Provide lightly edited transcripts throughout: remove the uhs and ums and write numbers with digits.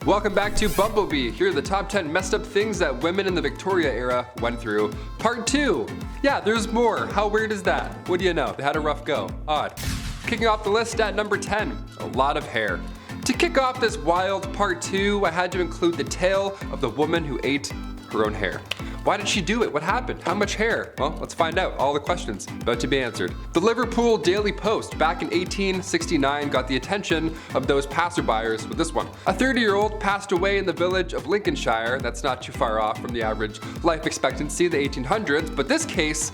Welcome back to Bumblebee. Here are the top 10 messed up things that women in the Victoria era went through. Part 2. Yeah, there's more. How weird is that? What do you know? They had a rough go. Odd. Kicking off the list at number 10, a lot of hair. To kick off this wild part 2, I had to include the tale of the woman who ate her own hair. Why did she do it? What happened? How much hair? Well, let's find out. All the questions about to be answered. The Liverpool Daily Post back in 1869 got the attention of those passerbyers with this one. A 30-year-old passed away in the village of Lincolnshire. That's not too far off from the average life expectancy of the 1800s, but this case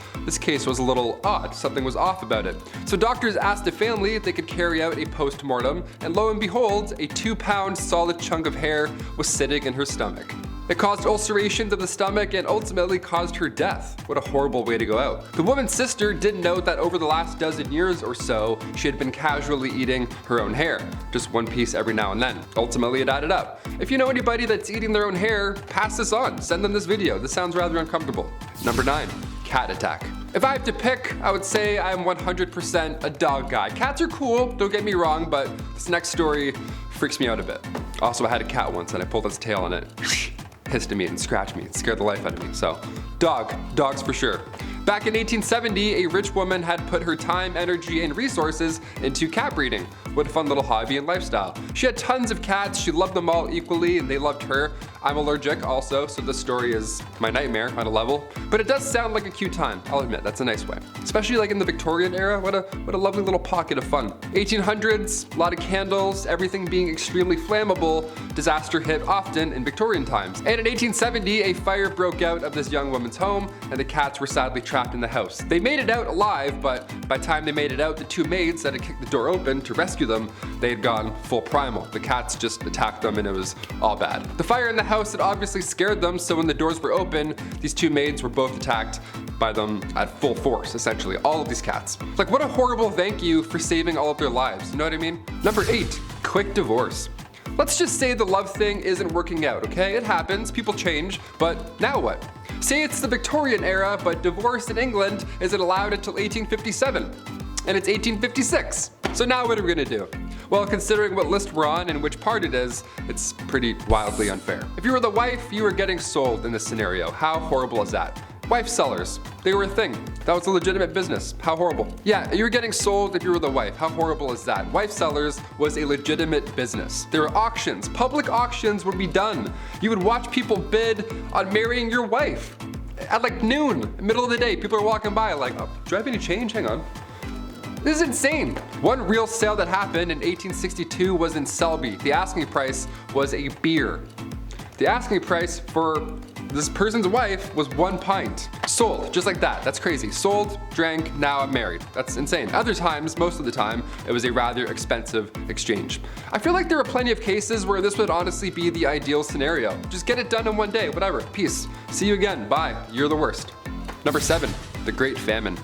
was a little odd. Something was off about it. So doctors asked the family if they could carry out a post-mortem, and lo and behold, a 2-pound solid chunk of hair was sitting in her stomach. It caused ulcerations of the stomach and ultimately caused her death. What a horrible way to go out. The woman's sister did note that over the last dozen years or so, she had been casually eating her own hair, just one piece every now and then. Ultimately, it added up. If you know anybody that's eating their own hair, pass this on. Send them this video. This sounds rather uncomfortable. Number 9, cat attack. If I have to pick, I would say I'm 100% a dog guy. Cats are cool, don't get me wrong, but this next story freaks me out a bit. Also, I had a cat once and I pulled its tail on it. Hissed at me and scratched me and scared the life out of me. So, dogs for sure. Back in 1870, a rich woman had put her time, energy, and resources into cat breeding. What a fun little hobby and lifestyle. She had tons of cats, she loved them all equally, and they loved her. I'm allergic also, so this story is my nightmare on a level. But it does sound like a cute time, I'll admit, that's a nice way. Especially like in the Victorian era, what a lovely little pocket of fun. 1800s, a lot of candles, everything being extremely flammable, disaster hit often in Victorian times. And in 1870, a fire broke out of this young woman's home, and the cats were sadly trapped in the house. They made it out alive, but by the time they made it out, the 2 maids that had kicked the door open to rescue them, they had gone full primal. The cats just attacked them and it was all bad. The fire in the house had obviously scared them, so when the doors were open, these 2 maids were both attacked by them at full force, essentially, all of these cats. Like, what a horrible thank you for saving all of their lives, you know what I mean? Number 8, quick divorce. Let's just say the love thing isn't working out, okay? It happens, people change, but now what? Say it's the Victorian era, but divorce in England isn't allowed until 1857, and it's 1856. So now what are we gonna do? Well, considering what list we're on and which part it is, it's pretty wildly unfair. If you were the wife, you were getting sold in this scenario. How horrible is that? Wife sellers, they were a thing. That was a legitimate business. How horrible. Yeah, you were getting sold if you were the wife. How horrible is that? Wife sellers was a legitimate business. There were auctions. Public auctions would be done. You would watch people bid on marrying your wife. At like noon, middle of the day, people are walking by like, oh, do I have any change? Hang on. This is insane. One real sale that happened in 1862 was in Selby. The asking price was a beer. The asking price for this person's wife was 1 pint. Sold, just like that. That's crazy. Sold, drank, now I'm married. That's insane. Other times, most of the time, it was a rather expensive exchange. I feel like there are plenty of cases where this would honestly be the ideal scenario. Just get it done in one day, whatever. Peace. See you again. Bye. You're the worst. Number 7, the Great Famine.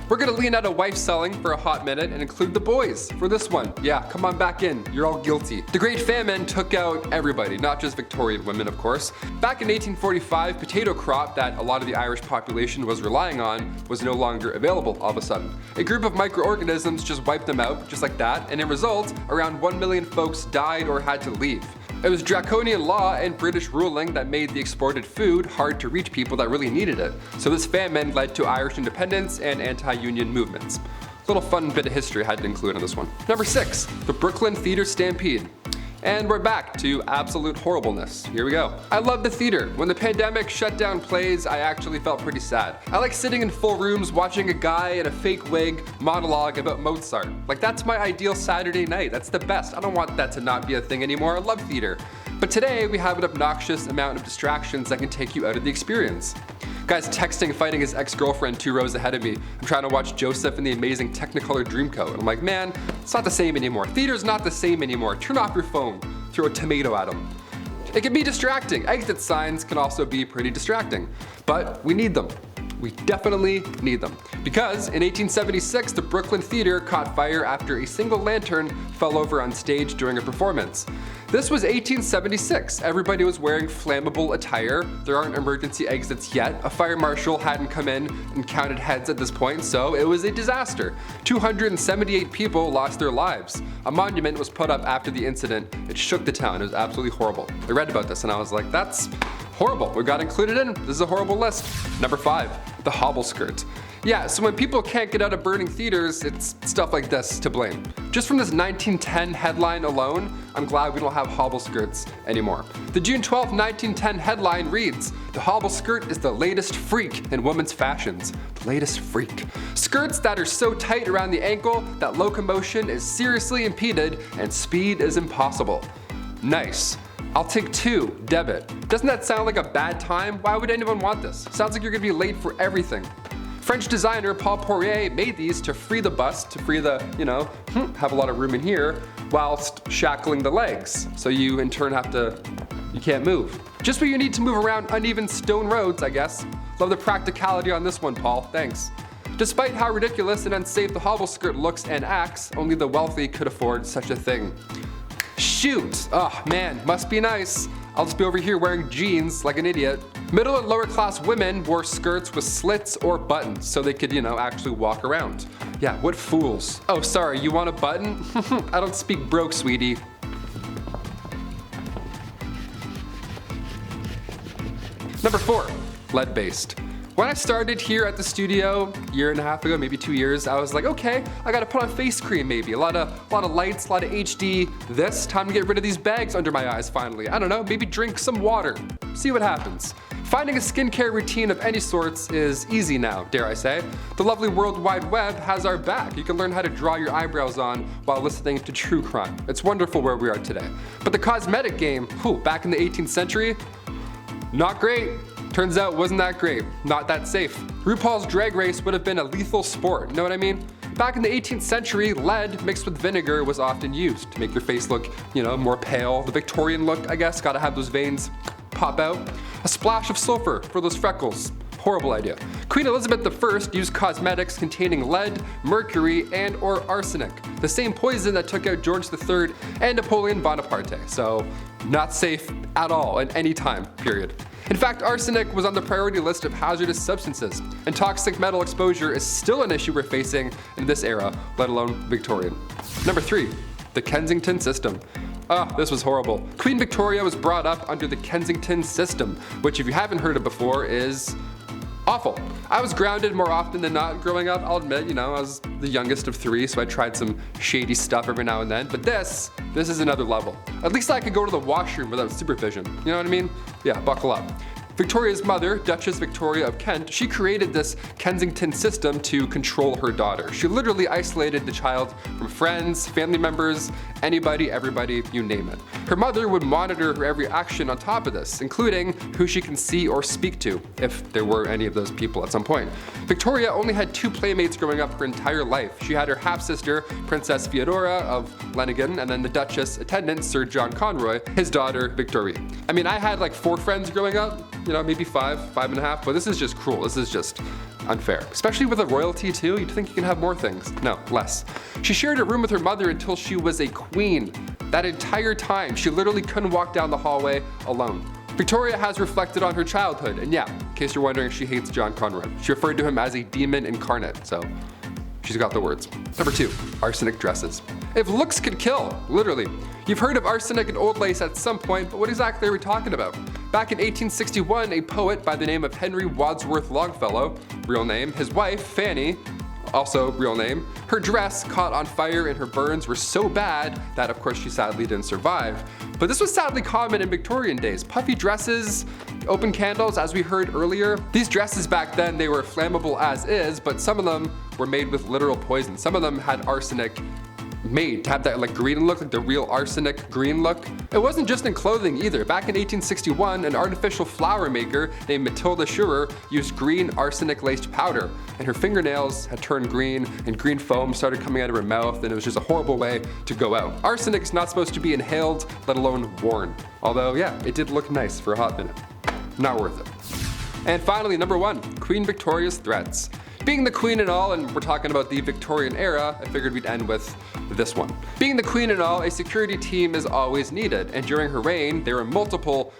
We're gonna lean out of wife selling for a hot minute and include the boys for this one. Yeah, come on back in, you're all guilty. The Great Famine took out everybody, not just Victorian women, of course. Back in 1845, potato crop that a lot of the Irish population was relying on was no longer available all of a sudden. A group of microorganisms just wiped them out, just like that, and in result, around 1 million folks died or had to leave. It was draconian law and British ruling that made the exported food hard to reach people that really needed it. So this famine led to Irish independence and anti-union movements. Little fun bit of history I had to include on this one. Number 6, the Brooklyn Theater Stampede. And we're back to absolute horribleness. Here we go. I love the theater. When the pandemic shut down plays, I actually felt pretty sad. I like sitting in full rooms watching a guy in a fake wig monologue about Mozart. Like, that's my ideal Saturday night. That's the best. I don't want that to not be a thing anymore. I love theater. But today, we have an obnoxious amount of distractions that can take you out of the experience. Guy's texting, fighting his ex-girlfriend 2 rows ahead of me. I'm trying to watch Joseph in the amazing Technicolor Dreamcoat. I'm like, man, it's not the same anymore. Theater's not the same anymore. Turn off your phone. Throw a tomato at him. It can be distracting. Exit signs can also be pretty distracting. But we need them. We definitely need them. Because in 1876, the Brooklyn Theater caught fire after a single lantern fell over on stage during a performance. This was 1876. Everybody was wearing flammable attire. There aren't emergency exits yet. A fire marshal hadn't come in and counted heads at this point, so it was a disaster. 278 people lost their lives. A monument was put up after the incident. It shook the town. It was absolutely horrible. I read about this and I was like, that's horrible. We got included in. This is a horrible list. Number 5, the hobble skirt. Yeah, so when people can't get out of burning theaters, it's stuff like this to blame. Just from this 1910 headline alone, I'm glad we don't have hobble skirts anymore. The June 12, 1910 headline reads, "The hobble skirt is the latest freak in women's fashions." The latest freak. Skirts that are so tight around the ankle that locomotion is seriously impeded and speed is impossible. Nice. I'll take 2, debit. Doesn't that sound like a bad time? Why would anyone want this? Sounds like you're gonna be late for everything. French designer Paul Poirier made these to free the bust, to free the, have a lot of room in here, whilst shackling the legs. So you in turn you can't move. Just what you need to move around uneven stone roads, I guess. Love the practicality on this one, Paul, thanks. Despite how ridiculous and unsafe the hobble skirt looks and acts, only the wealthy could afford such a thing. Shoot! Oh man, must be nice. I'll just be over here wearing jeans like an idiot. Middle and lower class women wore skirts with slits or buttons so they could, actually walk around. Yeah, what fools. Oh, sorry, you want a button? I don't speak broke, sweetie. Number 4, lead-based. When I started here at the studio a year and a half ago, maybe 2 years, I was like, okay, I gotta put on face cream maybe. A lot of lights, a lot of HD. Time to get rid of these bags under my eyes finally. I don't know, maybe drink some water. See what happens. Finding a skincare routine of any sorts is easy now, dare I say. The lovely World Wide Web has our back. You can learn how to draw your eyebrows on while listening to true crime. It's wonderful where we are today. But the cosmetic game, back in the 18th century, not great. Turns out wasn't that great, not that safe. RuPaul's Drag Race would have been a lethal sport, know what I mean? Back in the 18th century, lead mixed with vinegar was often used to make your face look, more pale. The Victorian look, I guess, gotta have those veins pop out. A splash of sulfur for those freckles. Horrible idea. Queen Elizabeth I used cosmetics containing lead, mercury, and or arsenic, the same poison that took out George III and Napoleon Bonaparte, so not safe at all at any time, period. In fact, arsenic was on the priority list of hazardous substances, and toxic metal exposure is still an issue we're facing in this era, let alone Victorian. Number 3, the Kensington System. This was horrible. Queen Victoria was brought up under the Kensington System, which if you haven't heard of before is awful. I was grounded more often than not growing up, I'll admit, I was the youngest of 3, so I tried some shady stuff every now and then, but this is another level. At least I could go to the washroom without supervision, you know what I mean? Yeah, buckle up. Victoria's mother, Duchess Victoria of Kent, she created this Kensington system to control her daughter. She literally isolated the child from friends, family members, anybody, everybody, you name it. Her mother would monitor her every action on top of this, including who she can see or speak to, if there were any of those people at some point. Victoria only had 2 playmates growing up her entire life. She had her half-sister, Princess Feodora of Lenigan, and then the Duchess attendant, Sir John Conroy, his daughter, Victoria. I mean, I had like 4 friends growing up, maybe 5 and a half, but this is just cruel. This is just unfair. Especially with a royalty too, you'd think you can have more things. No, less. She shared a room with her mother until she was a queen. That entire time, she literally couldn't walk down the hallway alone. Victoria has reflected on her childhood, and yeah, in case you're wondering, she hates John Conroy. She referred to him as a demon incarnate, so she's got the words. Number 2, arsenic dresses. If looks could kill, literally. You've heard of arsenic and old lace at some point, but what exactly are we talking about? Back in 1861, a poet by the name of Henry Wadsworth Longfellow, real name, his wife, Fanny, also real name, her dress caught on fire and her burns were so bad that of course she sadly didn't survive. But this was sadly common in Victorian days. Puffy dresses, open candles, as we heard earlier. These dresses back then, they were flammable as is, but some of them were made with literal poison. Some of them had arsenic made to have that like green look, like the real arsenic green look. It wasn't just in clothing either. Back in 1861, an artificial flower maker named Matilda Schurer used green arsenic-laced powder, and her fingernails had turned green, and green foam started coming out of her mouth, and it was just a horrible way to go out. Arsenic's not supposed to be inhaled, let alone worn. Although, yeah, it did look nice for a hot minute. Not worth it. And finally, number 1, Queen Victoria's threats. Being the queen and all, and we're talking about the Victorian era, I figured we'd end with this one. Being the queen and all, a security team is always needed, and during her reign, there were multiple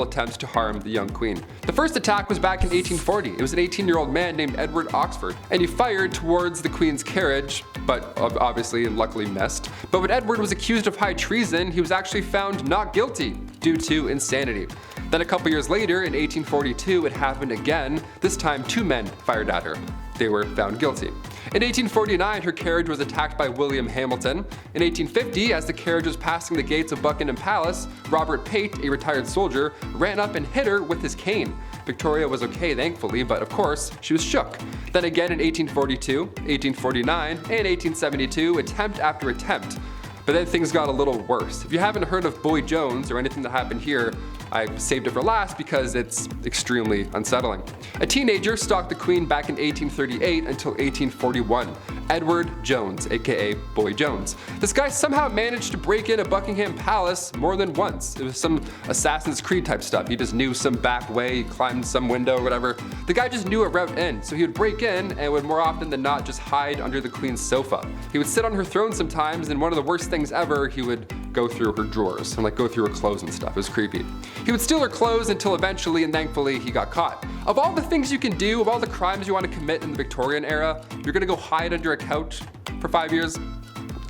attempts to harm the young queen. The first attack was back in 1840. It was an 18-year-old man named Edward Oxford, and he fired towards the queen's carriage, but obviously and luckily missed. But when Edward was accused of high treason, he was actually found not guilty due to insanity. Then a couple years later, in 1842, it happened again. This time, 2 men fired at her. They were found guilty. In 1849, her carriage was attacked by William Hamilton. In 1850, as the carriage was passing the gates of Buckingham Palace, Robert Pate, a retired soldier, ran up and hit her with his cane. Victoria was okay, thankfully, but of course, she was shook. Then again in 1842, 1849, and 1872, attempt after attempt. But then things got a little worse. If you haven't heard of Boy Jones or anything that happened here, I saved it for last because it's extremely unsettling. A teenager stalked the queen back in 1838 until 1841. Edward Jones, aka Boy Jones. This guy somehow managed to break into Buckingham Palace more than once. It was some Assassin's Creed type stuff. He just knew some back way, he climbed some window or whatever. The guy just knew a route in, so he would break in and would more often than not just hide under the queen's sofa. He would sit on her throne sometimes, and one of the worst things ever, he would go through her drawers and like go through her clothes and stuff. It was creepy. He would steal her clothes until eventually and thankfully he got caught. Of all the things you can do, of all the crimes you want to commit in the Victorian era, you're gonna go hide under a couch for 5 years?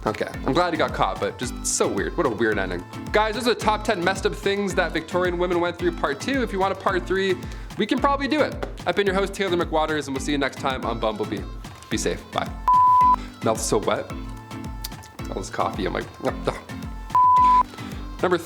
Okay, I'm glad he got caught, but just so weird. What a weird ending. Guys, those are the top 10 messed up things that Victorian women went through part 2. If you want a part 3, we can probably do it. I've been your host, Taylor McWaters, and we'll see you next time on Bumblebee. Be safe, bye. Mouth's so wet. All this coffee, I'm like, number